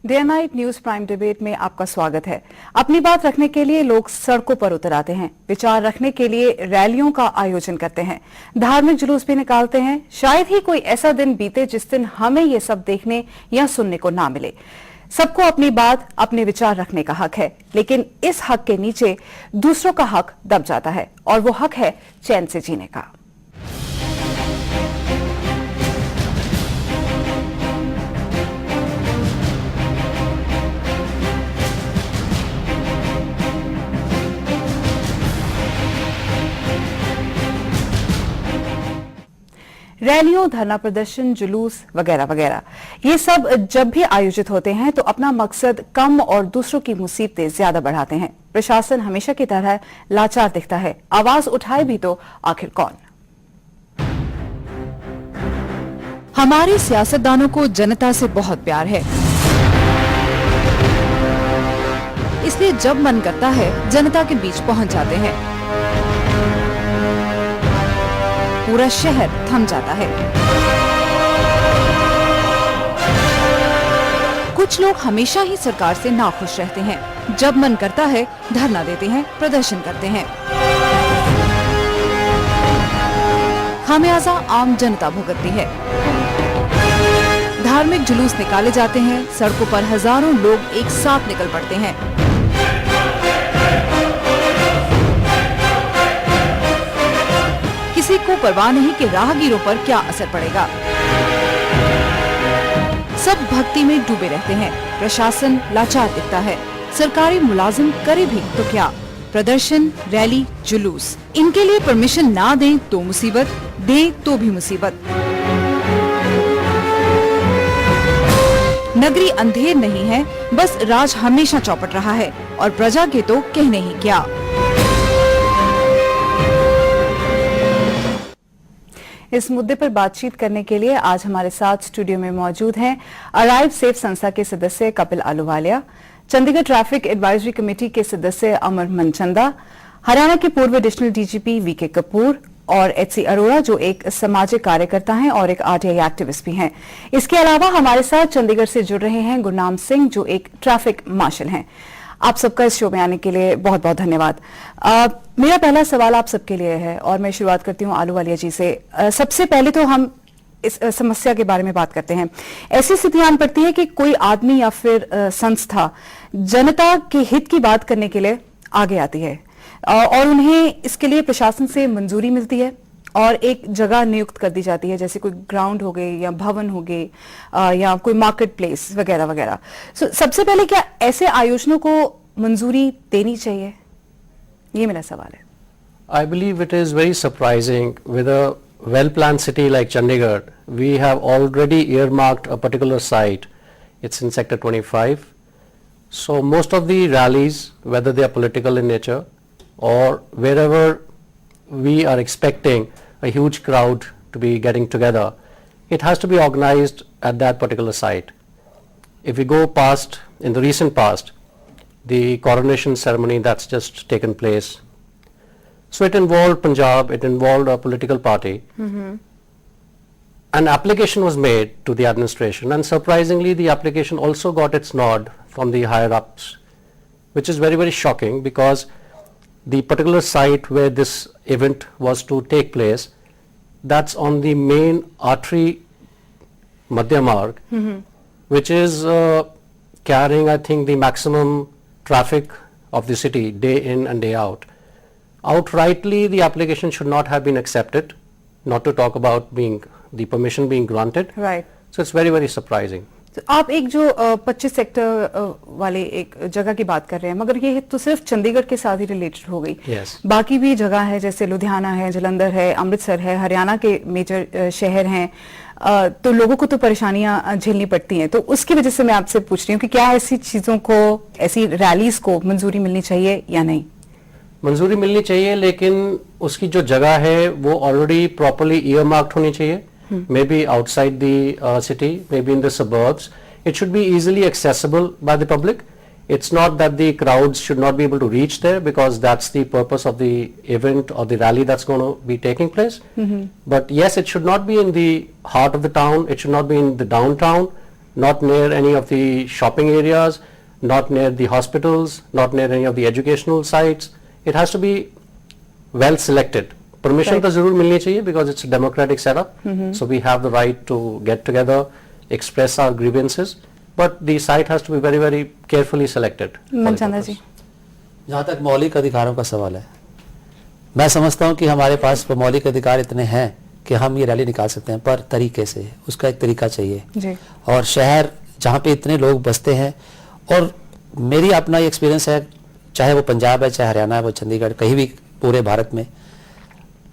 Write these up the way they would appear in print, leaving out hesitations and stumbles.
Day night news prime debate में आपका स्वागत है। अपनी बात रखने के लिए लोग सड़कों पर उतर आते हैं, विचार रखने के लिए रैलियों का आयोजन करते हैं, धार्मिक जुलूस भी निकालते हैं। शायद ही कोई ऐसा दिन बीते जिस दिन हमें ये सब देखने या सुनने को ना मिले। सबको अपनी बात, अपने विचार रखने का हक है, लेकिन इस हक के नीचे दूसरों का हक दब जाता है और वो हक है चैन से जीने का। रैलियों, धरना प्रदर्शन, जुलूस वगैरह वगैरह, ये सब जब भी आयोजित होते हैं तो अपना मकसद कम और दूसरों की मुसीबतें ज्यादा बढ़ाते हैं। प्रशासन हमेशा की तरह लाचार दिखता है। आवाज उठाए भी तो आखिर कौन? हमारे सियासतदानों को जनता से बहुत प्यार है, इसलिए जब मन करता है जनता के बीच पहुंच जाते हैं। पूरा शहर थम जाता है। कुछ लोग हमेशा ही सरकार से नाखुश रहते हैं। जब मन करता है धरना देते हैं, प्रदर्शन करते हैं। खामियाजा आम जनता भुगतती है। धार्मिक जुलूस निकाले जाते हैं, सड़कों पर हजारों लोग एक साथ निकल पड़ते हैं। किसी को परवाह नहीं कि राहगीरों पर क्या असर पड़ेगा। सब भक्ति में डूबे रहते हैं। प्रशासन लाचार दिखता है। सरकारी मुलाजिम करे भी तो क्या? प्रदर्शन, रैली, जुलूस, इनके लिए परमिशन ना दें तो मुसीबत, दें तो भी मुसीबत। नगरी अंधेर नहीं है, बस राज हमेशा चौपट रहा है और प्रजा के तो कहने ही क्या। इस मुद्दे पर बातचीत करने के लिए आज हमारे साथ स्टूडियो में मौजूद हैं अराइव सेफ संस्था के सदस्य Kapil Ahluwalia, Chandigarh traffic advisory committee के सदस्य अमर मनचंदा, हरियाणा के पूर्व एडिशनल डीजीपी वीके कपूर और एचसी अरोड़ा जो एक सामाजिक कार्यकर्ता हैं और एक आरटीआई एक्टिविस्ट भी हैं। इसके अलावा हमारे साथ चंडीगढ़ से जुड़ रहे हैं गुरनाम सिंह जो एक ट्रैफिक मार्शल हैं। आप सबका इस शो में आने के लिए बहुत बहुत धन्यवाद। मेरा पहला सवाल आप सबके लिए है और मैं शुरुआत करती हूँ आलूवालिया जी से। सबसे पहले तो हम इस समस्या के बारे में बात करते हैं। ऐसी स्थितियां आन पड़ती है कि कोई आदमी या फिर संस्था जनता के हित की बात करने के लिए आगे आती है और उन्हें इसके लिए प्रशासन से मंजूरी मिलती है और एक जगह नियुक्त कर दी जाती है, जैसे कोई ग्राउंड हो गए या भवन हो गए या कोई मार्केट प्लेस वगैरह वगैरह। सबसे पहले क्या ऐसे आयोजनों को मंजूरी देनी चाहिए? ये मेरा सवाल है। I believe it is very surprising with a well-planned city like Chandigarh. We have already earmarked a particular site. It's in Sector 25. So most of the rallies, whether they are political in nature or wherever we are expecting a huge crowd to be getting together, it has to be organized at that particular site. If we go past, in the recent past, the coronation ceremony that's just taken place, so it involved Punjab, it involved a political party. An application was made to the administration, and surprisingly the application also got its nod from the higher ups, which is very, very shocking because the particular site where this event was to take place, that's on the main artery Madhya Marg, which is carrying, I think, the maximum traffic of the city day in and day out. Outrightly, the application should not have been accepted, not to talk about the permission being granted. Right. So it's very, very surprising. आप एक जो 25 sector वाले एक जगह की बात कर रहे हैं, मगर ये तो सिर्फ चंडीगढ़ के साथ ही रिलेटेड हो गई। Yes. बाकी भी जगह है, जैसे लुधियाना है, जालंधर है, अमृतसर है, हरियाणा के मेजर शहर हैं, तो लोगों को तो परेशानियां झेलनी पड़ती हैं। तो उसकी वजह से मैं आपसे पूछ रही हूँ कि क्या ऐसी चीजों को, ऐसी रैलीज को मंजूरी मिलनी चाहिए या नहीं? मंजूरी मिलनी चाहिए, लेकिन उसकी जो जगह है वो ऑलरेडी प्रॉपर्ली ईयरमार्क्ड होनी चाहिए. Maybe outside the city, maybe in the suburbs. It should be easily accessible by the public. It's not that the crowds should not be able to reach there, because that's the purpose of the event or the rally that's going to be taking place. But yes, it should not be in the heart of the town. It should not be in the downtown. not near any of the shopping areas, not near the hospitals, not near any of the educational sites. It has to be well selected. Permission तो जरूर मिलनी चाहिए because it's a democratic setup. So we have the right to get together, express our grievances, but the site has to be very, very carefully selected. Manchanda जी, जहाँ तक मौलिक अधिकारों का सवाल है, मैं समझता हूँ कि हमारे पास मौलिक अधिकार इतने हैं कि हम ये रैली निकाल सकते हैं, पर तरीके से, उसका एक तरीका चाहिए जी। और शहर जहाँ पे इतने लोग बसते हैं, और मेरी अपना ये एक्सपीरियंस है, चाहे वो पंजाब है, चाहे हरियाणा है, वो चंडीगढ़, कहीं भी पूरे भारत में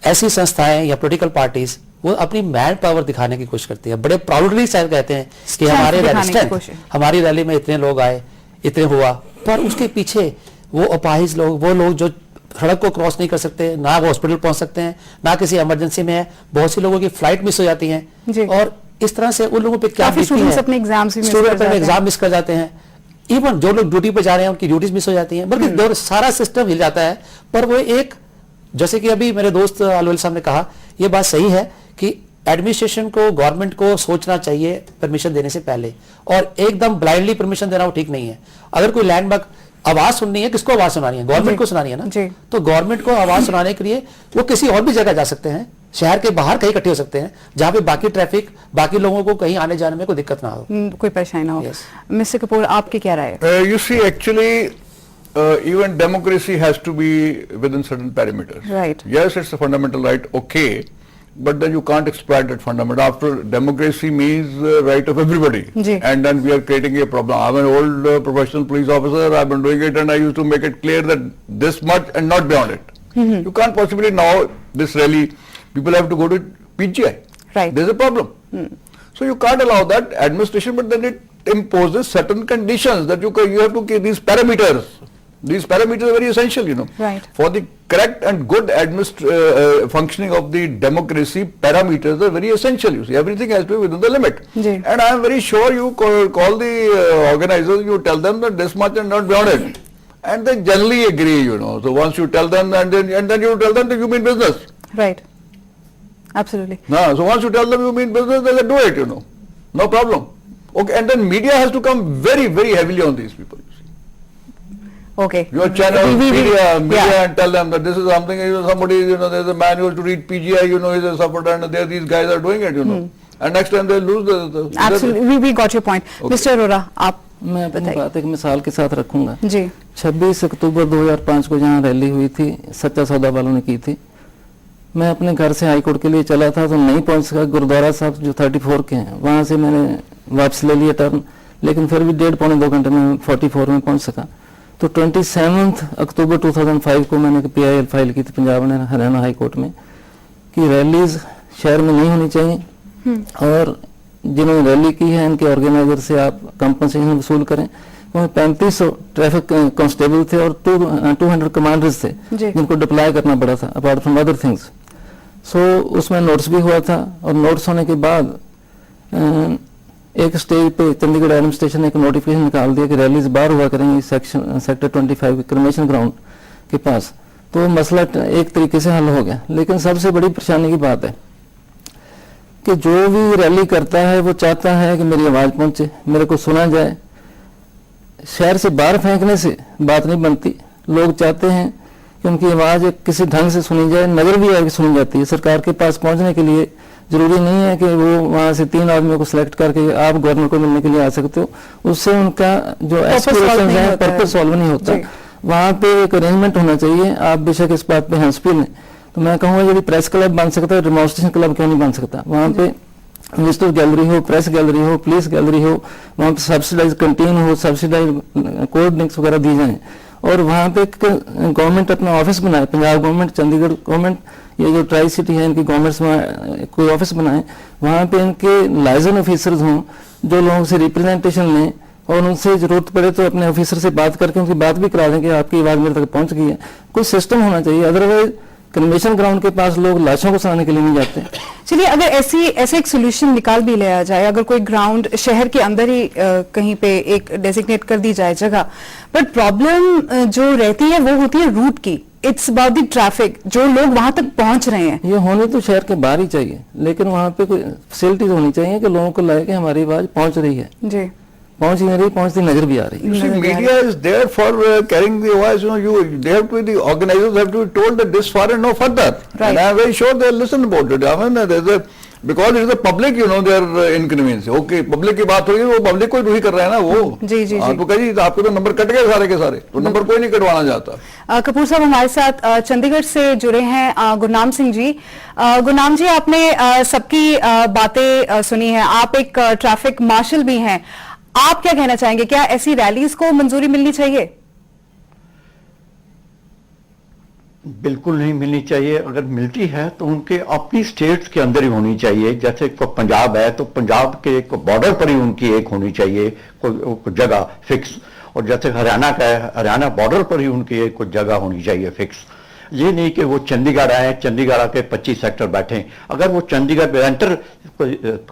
ऐसी संस्थाएं या पॉलिटिकल पार्टीज वो अपनी मैन पावर दिखाने की कोशिश करती है, बड़े प्राउडली शायद कहते हैं कि हमारी रैली में इतने लोग आए, इतने हुआ, पर उसके पीछे वो अपाहिज लोग, वो लोग जो सड़क को क्रॉस नहीं कर सकते, ना वो हॉस्पिटल पहुंच सकते हैं, ना किसी इमरजेंसी में है, बहुत सी लोगों की फ्लाइट मिस हो जाती है, और इस तरह से उन लोगों पे क्या स्टूडेंट्स अपने एग्जाम मिस कर जाते हैं, इवन जो लोग ड्यूटी पे जा रहे हैं उनकी ड्यूटीज मिस हो जाती हैं, बल्कि सारा सिस्टम हिल जाता है। पर वो एक, जैसे कि अभी मेरे दोस्त अलवल साहब ने कहा, ये बात सही है कि एडमिनिस्ट्रेशन को, गवर्नमेंट को सोचना चाहिए परमिशन देने से पहले, और एकदम ब्लाइंडली परमिशन देना वो ठीक नहीं है। अगर कोई लैंडमार्क आवाज सुननी है, किसको आवाज सुनानी है? गवर्नमेंट को सुनानी है ना। तो गवर्नमेंट को आवाज सुनाने के लिए वो किसी और भी जगह जा सकते हैं, शहर के बाहर कहीं इकट्ठे हो सकते हैं, जहां पे बाकी ट्रैफिक, बाकी लोगों को कहीं आने जाने में कोई दिक्कत ना हो, कोई परेशानी ना हो। मिस्टर कपूर, आपकी क्या राय है? You see, actually, even democracy has to be within certain parameters. Right. Yes, it's a fundamental right, okay, but then you can't exploit that fundamental. After democracy means right of everybody, and then we are creating a problem. I'm an old professional police officer. I've been doing it, and I used to make it clear that this much and not beyond it. You can't possibly now this rally. People have to go to PGI. Right. There's a problem. So you can't allow that administration, but then it imposes certain conditions that you have to keep these parameters. These parameters are very essential, you know. Right. For the correct and good functioning of the democracy, parameters are very essential. You see, everything has to be within the limit. And I am very sure you call the organizers, you tell them that this much and not beyond it, and they generally agree, you know. So once you tell them, and then you tell them that you mean business. Right. Absolutely. No, so once you tell them you mean business, they do it, you know. No problem. Okay, and then media has to come very, very heavily on these people. Okay. Your channel, media, and tell them that this is something, you know, somebody, you know, there's a man who has to read PGI, you know, he's a supporter, and there these guys are doing it, you know. And next time they lose the Absolutely, we got your point. Okay. Mr. Arora, आप मैं अपनी बात एक मिसाल के साथ रखूंगा जी। 26 अक्टूबर 2005 को जहाँ रैली हुई थी, सच्चा सौदा वालों ने की थी, मैं अपने घर से हाईकोर्ट के लिए चला था तो नहीं पहुंच सका। गुरुद्वारा साहब जो 34 के हैं वहां से मैंने वापस ले लिया टर्न, लेकिन फिर भी 1.5-2 घंटे में 44 में पहुंच सका। तो 27 अक्टूबर 2005 को मैंने PIL फाइल की थी पंजाब ने हरियाणा हाई कोर्ट में कि रैलीज शहर में नहीं होनी चाहिए, और जिन्होंने रैली की है इनके ऑर्गेनाइजर से आप कंपनसेशन वसूल करें। वहाँ 3500 ट्रैफिक कांस्टेबल थे और 200 कमांडर्स थे जिनको डिप्लॉय करना पड़ा था अपार्ट फ्रॉम अदर थिंग्स। सो उसमें नोट्स भी हुआ था, और नोट्स होने के बाद एक स्टेज पे चंडीगढ़ एडमिनिस्ट्रेशन ने एक नोटिफिकेशन निकाल दिया कि रैलीज बाहर हुआ करेंगी सेक्टर 25 क्रमेशन ग्राउंड के पास। तो मसला एक तरीके से हल हो गया। लेकिन सबसे बड़ी परेशानी की बात है कि जो भी रैली करता है वो चाहता है कि मेरी आवाज पहुंचे, मेरे को सुना जाए। शहर से बाहर फेंकने से बात नहीं बनती, लोग चाहते हैं कि उनकी आवाज किसी ढंग से सुनी जाए, नजर भी आके सुनी जाती है। सरकार के पास पहुंचने के लिए जरूरी नहीं है कि वो वहां से 3 आदमियों को सिलेक्ट करके आप गवर्नर को मिलने के लिए आ सकते हो, उससे उनका जो एस्पिरेशन है पर्पस सॉल्व नहीं होता। वहां पे एक अरेंजमेंट होना चाहिए। आप बेशक इस बात पे हंस भी लें, तो मैं कहूँगा यदि प्रेस क्लब बन सकता है, डेमोन्स्ट्रेशन क्लब क्यों नहीं बन सकता? वहाँ पे विजिटर गैलरी हो, प्रेस गैलरी हो, पुलिस गैलरी हो, वहाँ पे सब्सिडाइज कंटीन हो, सब्सिडाइज कोल्ड ड्रिंक्स वगैरह दी जाए, और वहाँ पे गवर्नमेंट अपना ऑफिस बनाए, पंजाब गवर्नमेंट, चंडीगढ़ गवर्नमेंट, ये जो ट्राई सिटी है इनकी गवर्नमेंट्स में कोई ऑफिस बनाए, वहाँ पे इनके लाइजन ऑफिसर्स हों जो लोगों से रिप्रेजेंटेशन लें, और उनसे जरूरत पड़े तो अपने ऑफिसर से बात करके उनकी बात भी करा दें कि आपकी आवाज मेरे तक पहुंच गई है। कोई सिस्टम होना चाहिए, अदरवाइज कन्वेंशन ग्राउंड के पास लोग लाशों को सराहने के लिए नहीं जाते। चलिए, अगर ऐसे एक सोल्यूशन निकाल भी लिया जाए, अगर कोई ग्राउंड शहर के अंदर ही कहीं पे एक डेजिग्नेट कर दी जाए जगह, बट प्रॉब्लम जो रहती है वो होती है रूट की, इट्स अबाउट द ट्रैफिक, जो लोग वहां तक पहुंच रहे हैं। ये होने तो शहर के बाहर ही चाहिए, लेकिन वहाँ पे कोई फैसिलिटीज होनी चाहिए कि लोगों को लगे कि हमारी आवाज पहुंच रही है। जी, पहुंच ही नहीं रही, पहुंचती नजर भी आ रही है। You see, media is there for carrying the voice. They have to be, the organizers have to be told that this far and no further. Right. And I am very sure they'll listen about it. I mean, because it is the public, their inconvenience. Okay, public की बात होगी, वो public को ही कर रहे हैं ना वो। जी, जी, हाँ, जी। तो कहीं आपके तो नंबर कट गए सारे के सारे, तो नंबर कोई नहीं कटवाना चाहता। कपूर साहब हमारे साथ चंडीगढ़ से जुड़े हैं गुरनाम सिंह जी। गुरनाम जी, आपने सबकी बातें सुनी है, आप एक ट्रैफिक मार्शल भी हैं, आप क्या कहना चाहेंगे, क्या ऐसी रैलीज को मंजूरी मिलनी चाहिए? बिल्कुल नहीं मिलनी चाहिए। अगर मिलती है तो उनके अपनी स्टेट्स के अंदर ही होनी चाहिए। जैसे पंजाब है तो पंजाब के बॉर्डर पर ही उनकी एक होनी चाहिए कोई जगह फिक्स, और जैसे हरियाणा का है, हरियाणा बॉर्डर पर ही उनकी एक कोई जगह होनी चाहिए फिक्स। ये नहीं कि वो चंडीगढ़ आए, चंडीगढ़ आके 25 सेक्टर बैठे। अगर वो चंडीगढ़ में एंटर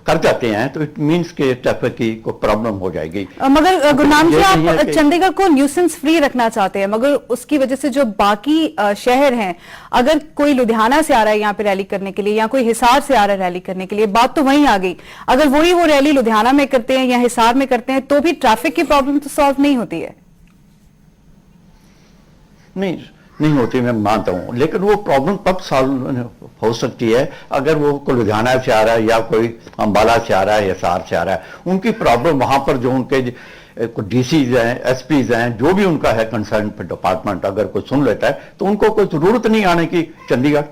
कर जाते हैं तो इट मींस के ट्रैफिक की कोई प्रॉब्लम हो जाएगी। मगर गुरनाम जी, ये नहीं आप है कि- चंडीगढ़ को न्यूसेंस फ्री रखना चाहते हैं, मगर उसकी वजह से जो बाकी शहर हैं, अगर कोई लुधियाना से आ रहा है यहाँ पे रैली करने के लिए या कोई हिसार से आ रहा है रैली करने के लिए, बात तो वहीं आ गई। अगर वही वो रैली लुधियाना में करते हैं या हिसार में करते हैं तो भी ट्रैफिक की प्रॉब्लम तो सॉल्व नहीं होती है। नहीं होती, मैं मानता हूं, लेकिन वो प्रॉब्लम तब सॉल्व हो सकती है अगर वो कोई लुधियाना से आ रहा है या कोई अंबाला से आ रहा है या हिसार से आ रहा है। उनकी प्रॉब्लम वहां पर जो उनके डीसीज हैं, एसपीज हैं, जो भी उनका है कंसर्न डिपार्टमेंट, अगर कोई सुन लेता है तो उनको कोई जरूरत नहीं आने की चंडीगढ़।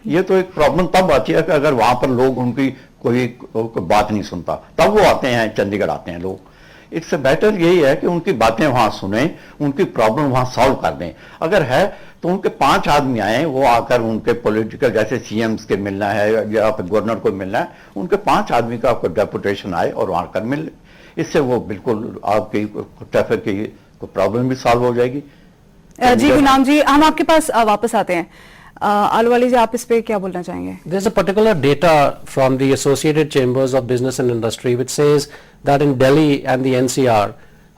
ये तो एक प्रॉब्लम तब आती है कि अगर वहां पर लोग उनकी कोई बात नहीं सुनता, तब वो आते हैं, चंडीगढ़ आते हैं लोग। इट्स बेटर यही है कि उनकी बातें वहां सुने, उनकी प्रॉब्लम वहां सॉल्व कर दें। अगर है तो उनके 5 आदमी आए, वो आकर उनके पॉलिटिकल, जैसे सीएम्स के मिलना है या गवर्नर को मिलना है, उनके 5 आदमी का आपको डेपुटेशन आए और वहां कर मिल। इससे वो बिल्कुल आपकी ट्रैफिक की प्रॉब्लम भी सॉल्व हो जाएगी। जी गुरनाम जी, हम आपके पास वापस आते हैं। आलूवाली जी, आप इस पे क्या बोलना चाहेंगे? There's a particular data from the Associated Chambers of Business and Industry which says that in Delhi and the NCR,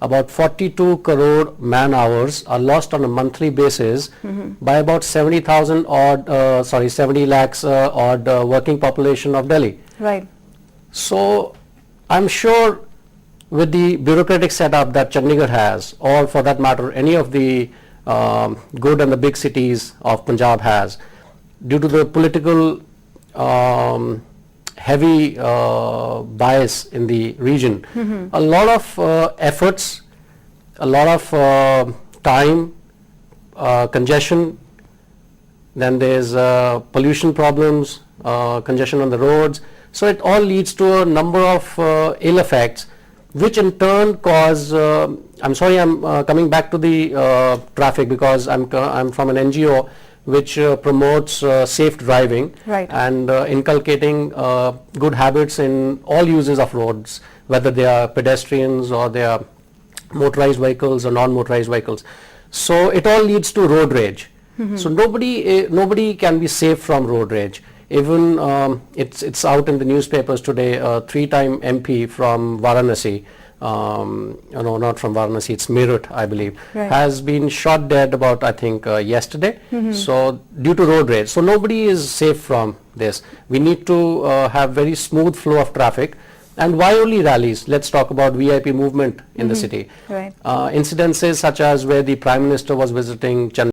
about 42 crore man hours are lost on a monthly basis by about 70 lakhs odd working population of Delhi. Right. So I'm sure with the bureaucratic setup that Chandigarh has, or for that matter any of the good and the big cities of Punjab has, due to the political heavy bias in the region, a lot of efforts, a lot of time, congestion, then there's pollution problems, congestion on the roads. So it all leads to a number of ill effects, which in turn cause, I'm sorry, I'm coming back to the traffic because I'm from an NGO which promotes safe driving, right, and inculcating good habits in all users of roads, whether they are pedestrians or they are motorized vehicles or non-motorized vehicles. So it all leads to road rage. So nobody can be safe from road rage. Even it's out in the newspapers today. 3-time MP from Varanasi, no, not from Varanasi, it's Meerut, I believe, right, has been shot dead about, I think, yesterday. So due to road rage. So nobody is safe from this. We need to have very smooth flow of traffic. And why only rallies? Let's talk about VIP movement in the city. Right. Incidences such as where the Prime Minister was visiting Chennai